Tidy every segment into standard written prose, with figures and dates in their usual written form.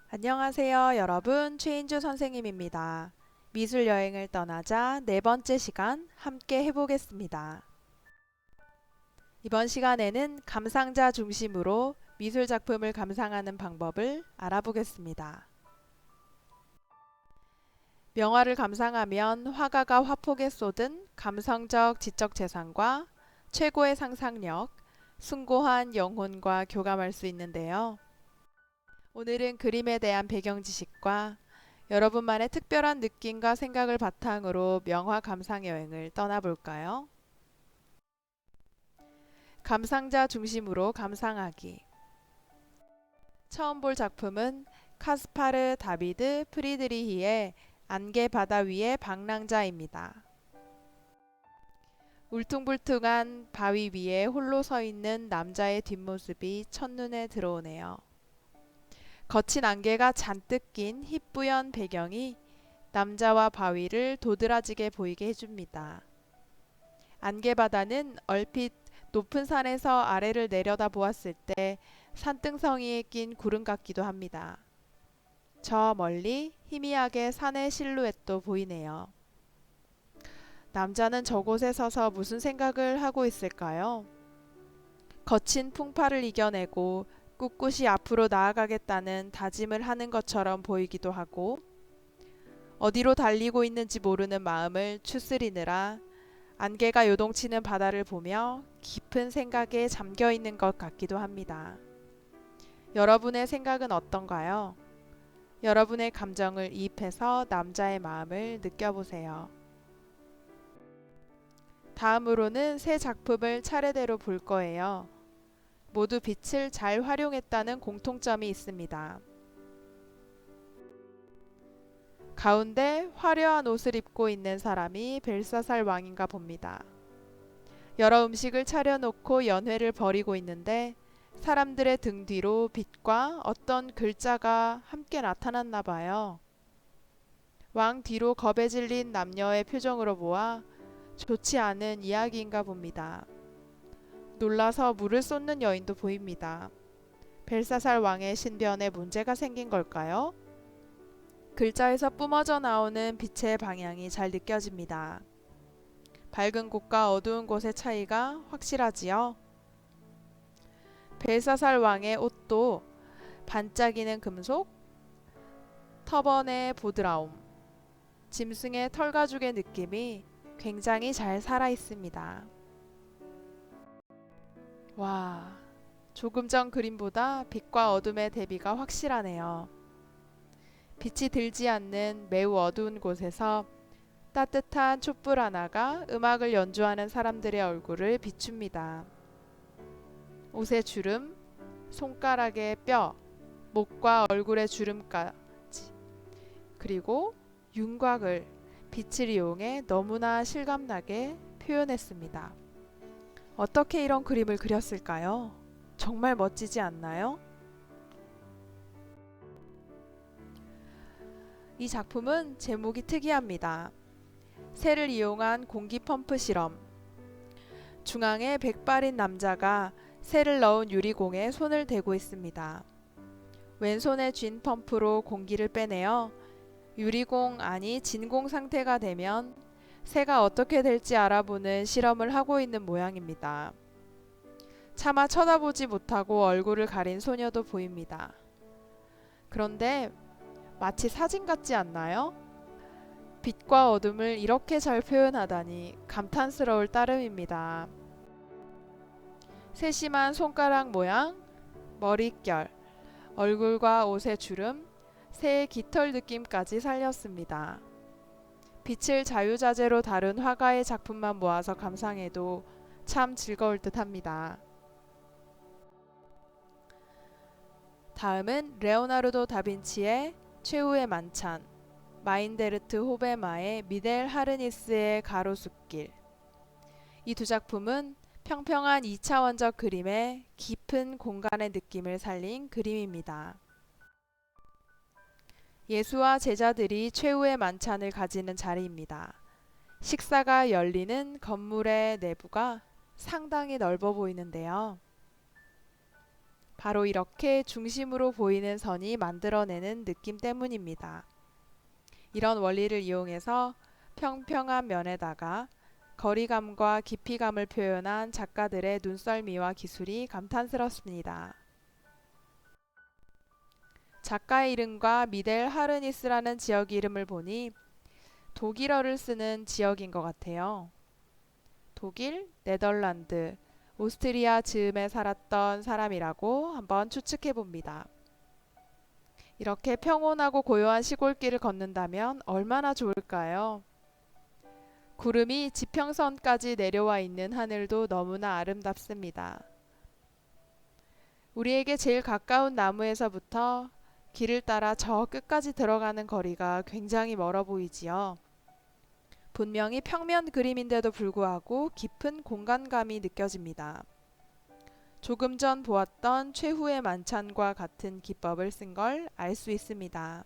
안녕하세요, 여러분. 최인주 선생님입니다. 미술 여행을 떠나자 네 번째 시간 함께 해보겠습니다. 이번 시간에는 감상자 중심으로 미술 작품을 감상하는 방법을 알아보겠습니다. 명화를 감상하면 화가가 화폭에 쏟은 감성적 지적 재산과 최고의 상상력, 숭고한 영혼과 교감할 수 있는데요. 오늘은 그림에 대한 배경 지식과 여러분만의 특별한 느낌과 생각을 바탕으로 명화 감상 여행을 떠나볼까요? 감상자 중심으로 감상하기. 처음 볼 작품은 카스파르 다비드 프리드리히의 안개 바다 위의 방랑자입니다. 울퉁불퉁한 바위 위에 홀로 서 있는 남자의 뒷모습이 첫눈에 들어오네요. 거친 안개가 잔뜩 낀 희뿌연 배경이 남자와 바위를 도드라지게 보이게 해줍니다. 안개바다는 얼핏 높은 산에서 아래를 내려다 보았을 때 산등성이에 낀 구름 같기도 합니다. 저 멀리 희미하게 산의 실루엣도 보이네요. 남자는 저곳에 서서 무슨 생각을 하고 있을까요? 거친 풍파를 이겨내고 꿋꿋이 앞으로 나아가겠다는 다짐을 하는 것처럼 보이기도 하고, 어디로 달리고 있는지 모르는 마음을 추스리느라 안개가 요동치는 바다를 보며 깊은 생각에 잠겨 있는 것 같기도 합니다. 여러분의 생각은 어떤가요? 여러분의 감정을 이입해서 남자의 마음을 느껴보세요. 다음으로는 세 작품을 차례대로 볼 거예요. 모두 빛을 잘 활용했다는 공통점이 있습니다. 가운데 화려한 옷을 입고 있는 사람이 벨사살 왕인가 봅니다. 여러 음식을 차려놓고 연회를 벌이고 있는데 사람들의 등 뒤로 빛과 어떤 글자가 함께 나타났나 봐요. 왕 뒤로 겁에 질린 남녀의 표정으로 보아 좋지 않은 이야기인가 봅니다. 놀라서 물을 쏟는 여인도 보입니다. 벨사살 왕의 신변에 문제가 생긴 걸까요? 글자에서 뿜어져 나오는 빛의 방향이 잘 느껴집니다. 밝은 곳과 어두운 곳의 차이가 확실하지요. 벨사살 왕의 옷도 반짝이는 금속, 터번의 보드라움, 짐승의 털가죽의 느낌이 굉장히 잘 살아 있습니다. 와, 조금 전 그림보다 빛과 어둠의 대비가 확실하네요. 빛이 들지 않는 매우 어두운 곳에서 따뜻한 촛불 하나가 음악을 연주하는 사람들의 얼굴을 비춥니다. 옷의 주름, 손가락의 뼈, 목과 얼굴의 주름까지, 그리고 윤곽을 빛을 이용해 너무나 실감나게 표현했습니다. 어떻게 이런 그림을 그렸을까요? 정말 멋지지 않나요? 이 작품은 제목이 특이합니다. 새를 이용한 공기 펌프 실험. 중앙에 백발인 남자가 새를 넣은 유리공에 손을 대고 있습니다. 왼손에 쥔 펌프로 공기를 빼내어 유리공 안이 진공 상태가 되면 새가 어떻게 될지 알아보는 실험을 하고 있는 모양입니다. 차마 쳐다보지 못하고 얼굴을 가린 소녀도 보입니다. 그런데 마치 사진 같지 않나요? 빛과 어둠을 이렇게 잘 표현하다니 감탄스러울 따름입니다. 세심한 손가락 모양, 머릿결, 얼굴과 옷의 주름, 새의 깃털 느낌까지 살렸습니다. 빛을 자유자재로 다룬 화가의 작품만 모아서 감상해도 참 즐거울 듯 합니다. 다음은 레오나르도 다빈치의 최후의 만찬, 마인데르트 호베마의 미델 하르니스의 가로수길. 이 두 작품은 평평한 2차원적 그림의 깊은 공간의 느낌을 살린 그림입니다. 예수와 제자들이 최후의 만찬을 가지는 자리입니다. 식사가 열리는 건물의 내부가 상당히 넓어 보이는데요. 바로 이렇게 중심으로 보이는 선이 만들어내는 느낌 때문입니다. 이런 원리를 이용해서 평평한 면에다가 거리감과 깊이감을 표현한 작가들의 눈썰미와 기술이 감탄스럽습니다. 작가의 이름과 미델 하르니스라는 지역 이름을 보니 독일어를 쓰는 지역인 것 같아요. 독일, 네덜란드, 오스트리아 즈음에 살았던 사람이라고 한번 추측해 봅니다. 이렇게 평온하고 고요한 시골길을 걷는다면 얼마나 좋을까요? 구름이 지평선까지 내려와 있는 하늘도 너무나 아름답습니다. 우리에게 제일 가까운 나무에서부터 길을 따라 저 끝까지 들어가는 거리가 굉장히 멀어 보이지요. 분명히 평면 그림인데도 불구하고 깊은 공간감이 느껴집니다. 조금 전 보았던 최후의 만찬과 같은 기법을 쓴 걸 알 수 있습니다.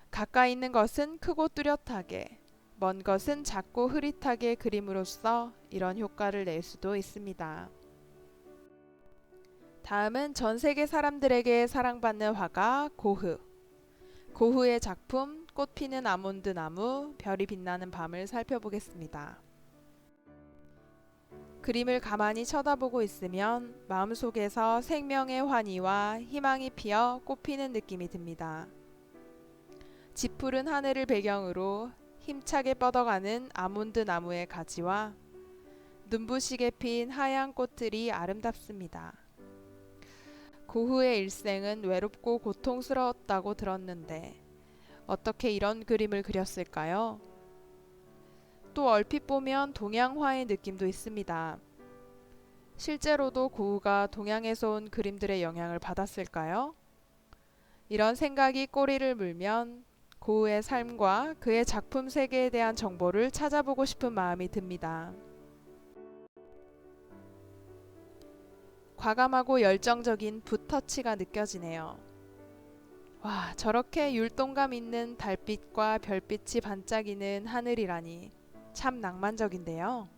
가까이 있는 것은 크고 뚜렷하게, 먼 것은 작고 흐릿하게 그림으로써 이런 효과를 낼 수도 있습니다. 다음은 전 세계 사람들에게 사랑받는 화가 고흐. 고흐의 작품 꽃피는 아몬드 나무, 별이 빛나는 밤을 살펴보겠습니다. 그림을 가만히 쳐다보고 있으면 마음속에서 생명의 환희와 희망이 피어 꽃피는 느낌이 듭니다. 짙푸른 하늘을 배경으로 힘차게 뻗어가는 아몬드 나무의 가지와 눈부시게 핀 하얀 꽃들이 아름답습니다. 고흐의 일생은 외롭고 고통스러웠다고 들었는데 어떻게 이런 그림을 그렸을까요? 또 얼핏 보면 동양화의 느낌도 있습니다. 실제로도 고흐가 동양에서 온 그림들의 영향을 받았을까요? 이런 생각이 꼬리를 물면 고흐의 삶과 그의 작품 세계에 대한 정보를 찾아보고 싶은 마음이 듭니다. 과감하고 열정적인 붓터치가 느껴지네요. 와, 저렇게 율동감 있는 달빛과 별빛이 반짝이는 하늘이라니 참 낭만적인데요.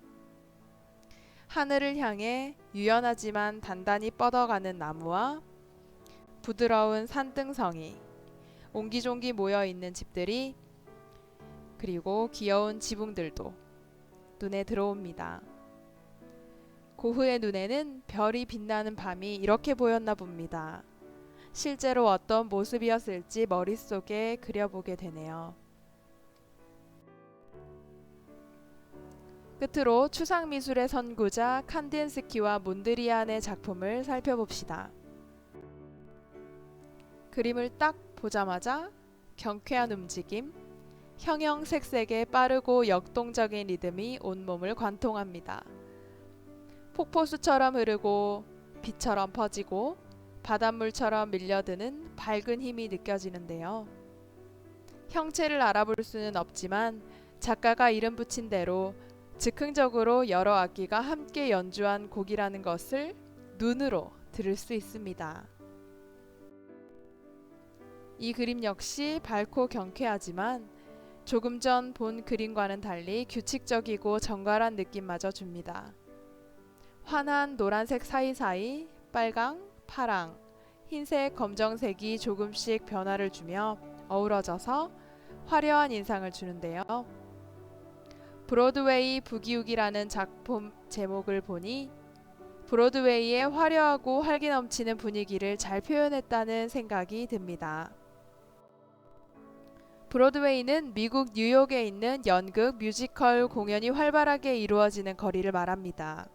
하늘을 향해 유연하지만 단단히 뻗어가는 나무와 부드러운 산등성이, 옹기종기 모여있는 집들이, 그리고 귀여운 지붕들도 눈에 들어옵니다. 고흐의 눈에는 별이 빛나는 밤이 이렇게 보였나 봅니다. 실제로 어떤 모습이었을지 머릿속에 그려보게 되네요. 끝으로 추상미술의 선구자 칸딘스키와 몬드리안의 작품을 살펴봅시다. 그림을 딱 보자마자 경쾌한 움직임, 형형색색의 빠르고 역동적인 리듬이 온몸을 관통합니다. 폭포수처럼 흐르고 빛처럼 퍼지고 바닷물처럼 밀려드는 밝은 힘이 느껴지는데요. 형체를 알아볼 수는 없지만 작가가 이름 붙인 대로 즉흥적으로 여러 악기가 함께 연주한 곡이라는 것을 눈으로 들을 수 있습니다. 이 그림 역시 밝고 경쾌하지만 조금 전 본 그림과는 달리 규칙적이고 정갈한 느낌마저 줍니다. 환한 노란색 사이사이 빨강, 파랑, 흰색, 검정색이 조금씩 변화를 주며 어우러져서 화려한 인상을 주는데요. 브로드웨이 부기욱이라는 작품 제목을 보니 브로드웨이의 화려하고 활기 넘치는 분위기를 잘 표현했다는 생각이 듭니다. 브로드웨이는 미국 뉴욕에 있는 연극, 뮤지컬 공연이 활발하게 이루어지는 거리를 말합니다.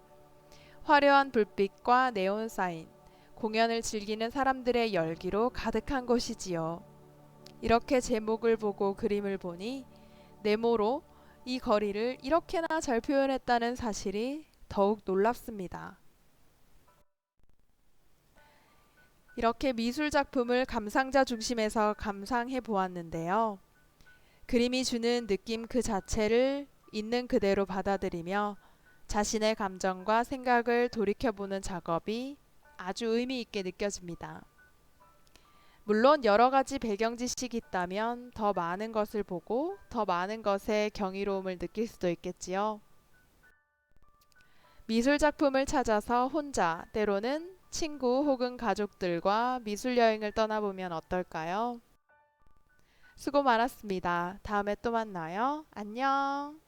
화려한 불빛과 네온 사인, 공연을 즐기는 사람들의 열기로 가득한 곳이지요. 이렇게 제목을 보고 그림을 보니 네모로 이 거리를 이렇게나 잘 표현했다는 사실이 더욱 놀랍습니다. 이렇게 미술 작품을 감상자 중심에서 감상해 보았는데요. 그림이 주는 느낌 그 자체를 있는 그대로 받아들이며 자신의 감정과 생각을 돌이켜보는 작업이 아주 의미 있게 느껴집니다. 물론 여러 가지 배경 지식이 있다면 더 많은 것을 보고 더 많은 것에 경이로움을 느낄 수도 있겠지요. 미술 작품을 찾아서 혼자, 때로는 친구 혹은 가족들과 미술 여행을 떠나보면 어떨까요? 수고 많았습니다. 다음에 또 만나요. 안녕.